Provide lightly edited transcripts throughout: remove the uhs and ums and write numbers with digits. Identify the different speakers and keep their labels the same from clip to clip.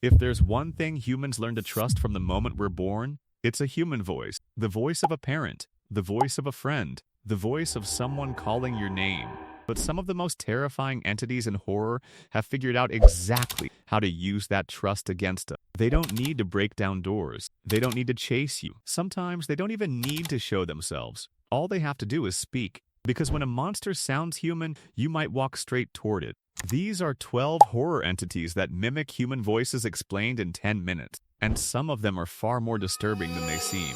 Speaker 1: If there's one thing humans learn to trust from the moment we're born, it's a human voice. The voice of a parent, the voice of a friend, the voice of someone calling your name. But some of the most terrifying entities in horror have figured out exactly how to use that trust against us. They don't need to break down doors. They don't need to chase you. Sometimes they don't even need to show themselves. All they have to do is speak. Because when a monster sounds human, you might walk straight toward it. These are 12 horror entities that mimic human voices explained in 10 minutes, and some of them are far more disturbing than they seem.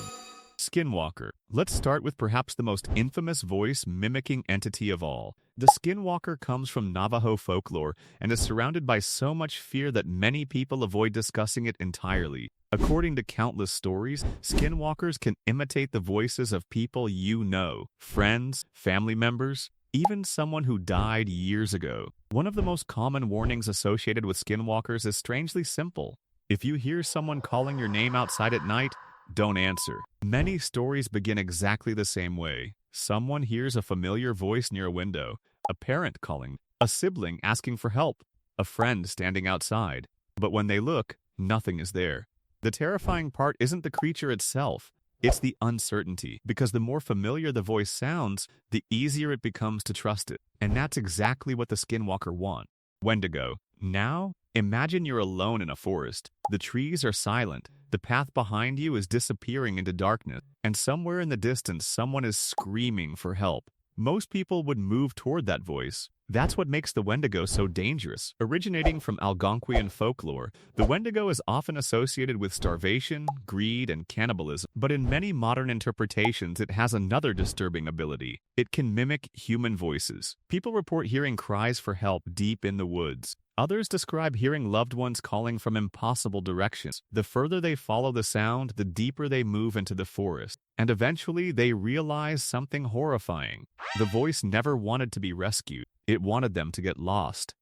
Speaker 1: Skinwalker. Let's start with perhaps the most infamous voice-mimicking entity of all. The Skinwalker comes from Navajo folklore and is surrounded by so much fear that many people avoid discussing it entirely. According to countless stories, Skinwalkers can imitate the voices of people you know, friends, family members, even someone who died years ago. One of the most common warnings associated with Skinwalkers is strangely simple. If you hear someone calling your name outside at night, don't answer. Many stories begin exactly the same way. Someone hears a familiar voice near a window, a parent calling, a sibling asking for help, a friend standing outside. But when they look, nothing is there. The terrifying part isn't the creature itself. It's the uncertainty, because the more familiar the voice sounds, the easier it becomes to trust it. And that's exactly what the Skinwalker want. Wendigo. Now, imagine you're alone in a forest. The trees are silent. The path behind you is disappearing into darkness, and somewhere in the distance, someone is screaming for help. Most people would move toward that voice. That's what makes the Wendigo so dangerous. Originating from Algonquian folklore, the Wendigo is often associated with starvation, greed, and cannibalism. But in many modern interpretations, it has another disturbing ability. It can mimic human voices. People report hearing cries for help deep in the woods. Others describe hearing loved ones calling from impossible directions. The further they follow the sound, the deeper they move into the forest. And eventually, they realize something horrifying. The voice never wanted to be rescued. It wanted them to get lost.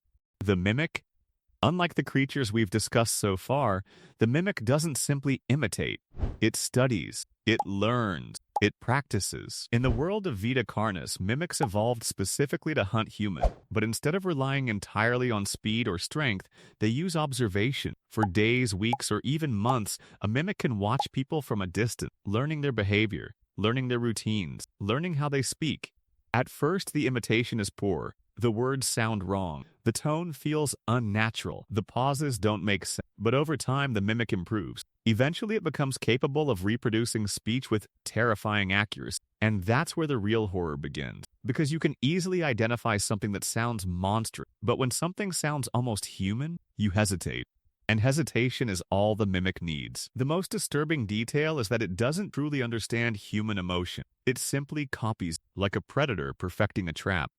Speaker 1: The mimic? Unlike the creatures we've discussed so far, the mimic doesn't simply imitate. It studies. It learns. It practices. In the world of Vita Carnis, mimics evolved specifically to hunt human, but instead of relying entirely on speed or strength, they use observation. For days, weeks, or even months, a mimic can watch people from a distance, learning their behavior, learning their routines, learning how they speak. At first, the imitation is poor. The words sound wrong. The tone feels unnatural. The pauses don't make sense. But over time, the mimic improves. Eventually, it becomes capable of reproducing speech with terrifying accuracy. And that's where the real horror begins. Because you can easily identify something that sounds monstrous. But when something sounds almost human, you hesitate. And hesitation is all the mimic needs. The most disturbing detail is that it doesn't truly understand human emotion. It simply copies, like a predator perfecting a trap.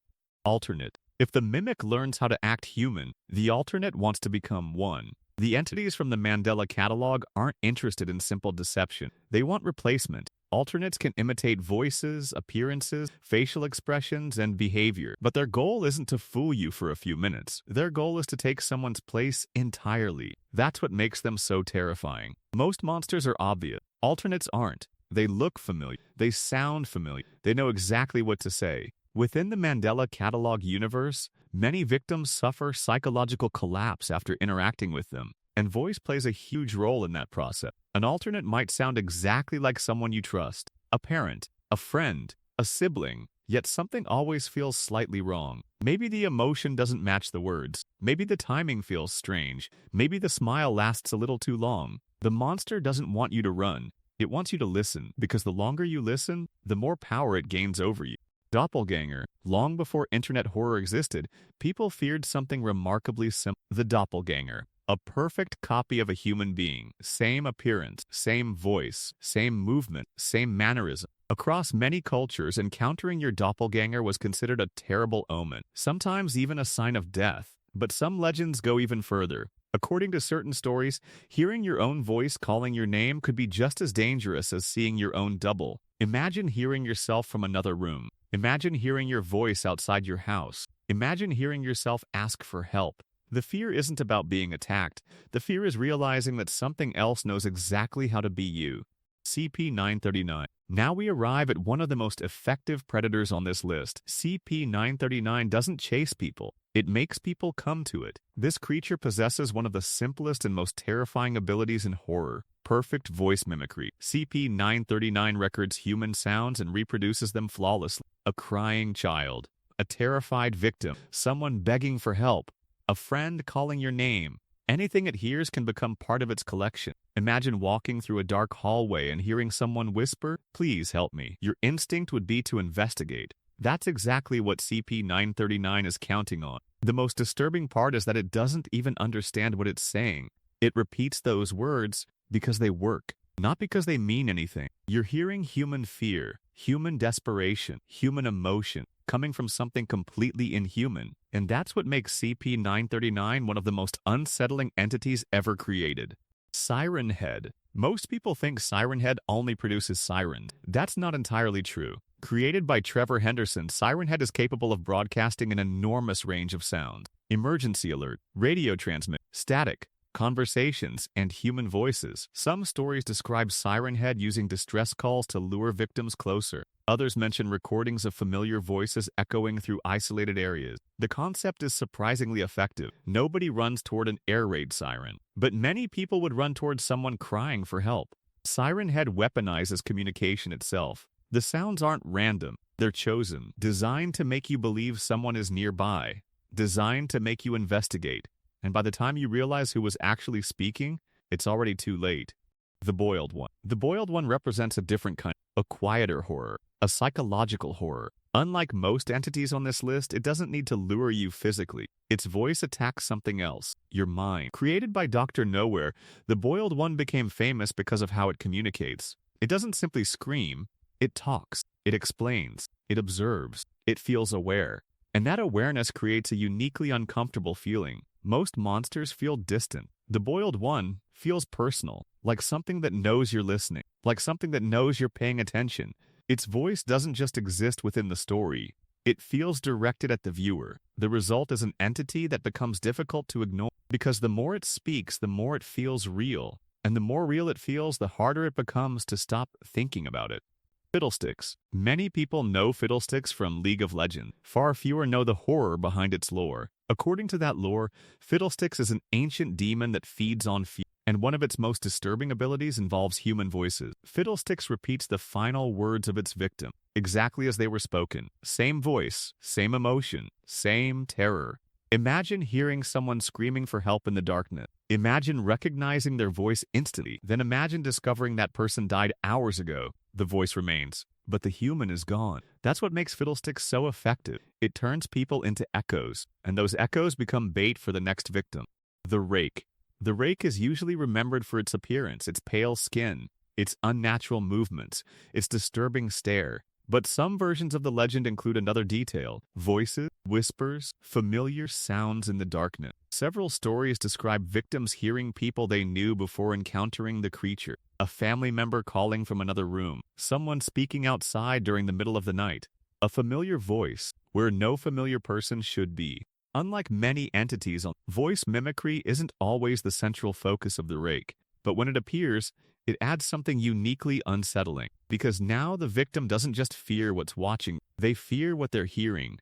Speaker 1: Alternate. If the mimic learns how to act human, the alternate wants to become one. The entities from the Mandela catalog aren't interested in simple deception. They want replacement. Alternates can imitate voices, appearances, facial expressions, and behavior. But their goal isn't to fool you for a few minutes. Their goal is to take someone's place entirely. That's what makes them so terrifying. Most monsters are obvious. Alternates aren't. They look familiar. They sound familiar. They know exactly what to say. Within the Mandela catalog universe, many victims suffer psychological collapse after interacting with them, and voice plays a huge role in that process. An alternate might sound exactly like someone you trust, a parent, a friend, a sibling, yet something always feels slightly wrong. Maybe the emotion doesn't match the words. Maybe the timing feels strange. Maybe the smile lasts a little too long. The monster doesn't want you to run. It wants you to listen, because the longer you listen, the more power it gains over you. Doppelganger. Long before internet horror existed, people feared something remarkably simple. The doppelganger. A perfect copy of a human being. Same appearance, same voice, same movement, same mannerism. Across many cultures, encountering your doppelganger was considered a terrible omen, sometimes even a sign of death. But some legends go even further. According to certain stories, hearing your own voice calling your name could be just as dangerous as seeing your own double. Imagine hearing yourself from another room. Imagine hearing your voice outside your house. Imagine hearing yourself ask for help. The fear isn't about being attacked. The fear is realizing that something else knows exactly how to be you. CP939. Now we arrive at one of the most effective predators on this list. CP939 doesn't chase people. It makes people come to it. This creature possesses one of the simplest and most terrifying abilities in horror: perfect voice mimicry. CP939 records human sounds and reproduces them flawlessly. A crying child, a terrified victim, someone begging for help, a friend calling your name. Anything it hears can become part of its collection. Imagine walking through a dark hallway and hearing someone whisper, "Please help me." Your instinct would be to investigate. That's exactly what CP939 is counting on. The most disturbing part is that it doesn't even understand what it's saying. It repeats those words because they work, not because they mean anything. You're hearing human fear, human desperation, human emotion, coming from something completely inhuman. And that's what makes CP939 one of the most unsettling entities ever created. Siren Head. Most people think Siren Head only produces sirens. That's not entirely true. Created by Trevor Henderson, Siren Head is capable of broadcasting an enormous range of sounds: emergency alert, radio transmit, static, conversations, and human voices. Some stories describe Siren Head using distress calls to lure victims closer. Others mention recordings of familiar voices echoing through isolated areas. The concept is surprisingly effective. Nobody runs toward an air raid siren, but many people would run toward someone crying for help. Siren Head weaponizes communication itself. The sounds aren't random. They're chosen, designed to make you believe someone is nearby, designed to make you investigate. And by the time you realize who was actually speaking, it's already too late. The Boiled One. The Boiled One represents a different kind, a quieter horror, a psychological horror. Unlike most entities on this list, it doesn't need to lure you physically. Its voice attacks something else, your mind. Created by Dr. Nowhere, the Boiled One became famous because of how it communicates. It doesn't simply scream, it talks, it explains, it observes, it feels aware. And that awareness creates a uniquely uncomfortable feeling. Most monsters feel distant. The Boiled One feels personal, like something that knows you're listening, like something that knows you're paying attention. Its voice doesn't just exist within the story. It feels directed at the viewer. The result is an entity that becomes difficult to ignore, because the more it speaks, the more it feels real. And the more real it feels, the harder it becomes to stop thinking about it. Fiddlesticks. Many people know Fiddlesticks from League of Legends. Far fewer know the horror behind its lore. According to that lore, Fiddlesticks is an ancient demon that feeds on fear, and one of its most disturbing abilities involves human voices. Fiddlesticks repeats the final words of its victim, exactly as they were spoken. Same voice, same emotion, same terror. Imagine hearing someone screaming for help in the darkness. Imagine recognizing their voice instantly. Then imagine discovering that person died hours ago. The voice remains, but the human is gone. That's what makes Fiddlesticks so effective. It turns people into echoes, and those echoes become bait for the next victim. The Rake. The Rake is usually remembered for its appearance, its pale skin, its unnatural movements, its disturbing stare. But some versions of the legend include another detail: voices, whispers, familiar sounds in the darkness. Several stories describe victims hearing people they knew before encountering the creature. A family member calling from another room, someone speaking outside during the middle of the night. A familiar voice where no familiar person should be. Unlike many entities, voice mimicry isn't always the central focus of the Rake, but when it appears, it adds something uniquely unsettling, because now the victim doesn't just fear what's watching, they fear what they're hearing.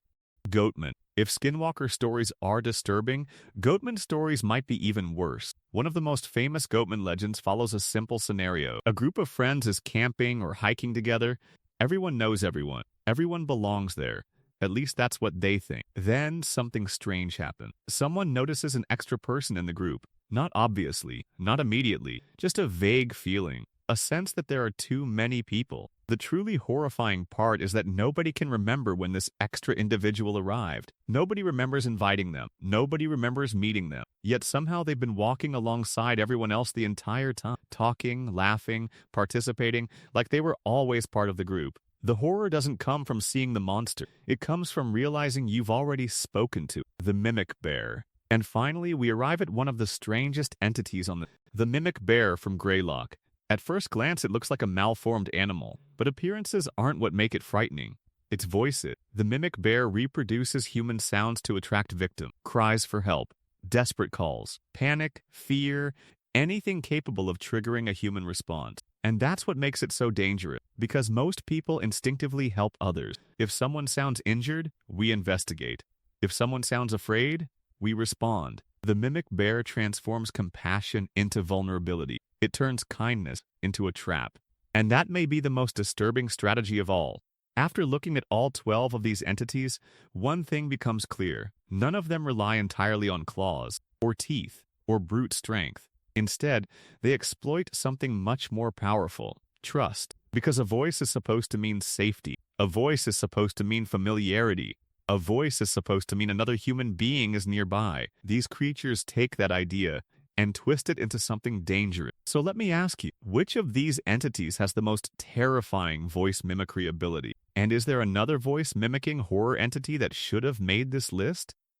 Speaker 1: Goatman. If Skinwalker stories are disturbing, Goatman stories might be even worse. One of the most famous Goatman legends follows a simple scenario. A group of friends is camping or hiking together. Everyone knows everyone. Everyone belongs there. At least that's what they think. Then something strange happens. Someone notices an extra person in the group. Not obviously, not immediately, just a vague feeling, a sense that there are too many people. The truly horrifying part is that nobody can remember when this extra individual arrived. Nobody remembers inviting them. Nobody remembers meeting them. Yet somehow they've been walking alongside everyone else the entire time, talking, laughing, participating, like they were always part of the group. The horror doesn't come from seeing the monster. It comes from realizing you've already spoken to the Mimic Bear. And finally, we arrive at one of the strangest entities on the Mimic Bear from Greylock. At first glance, it looks like a malformed animal, but appearances aren't what make it frightening. It's voices. The Mimic Bear reproduces human sounds to attract victims, cries for help, desperate calls, panic, fear. anything capable of triggering a human response. And that's what makes it so dangerous, because most people instinctively help others. If someone sounds injured, we investigate. If someone sounds afraid, we respond. The mimic bear transforms compassion into vulnerability. It turns kindness into a trap. And that may be the most disturbing strategy of all. After looking at all 12 of these entities, one thing becomes clear. None of them rely entirely on claws, or teeth, or brute strength. Instead, they exploit something much more powerful: trust. Because a voice is supposed to mean safety. A voice is supposed to mean familiarity. A voice is supposed to mean another human being is nearby. These creatures take that idea and twist it into something dangerous. So let me ask you, which of these entities has the most terrifying voice mimicry ability? And is there another voice mimicking horror entity that should have made this list?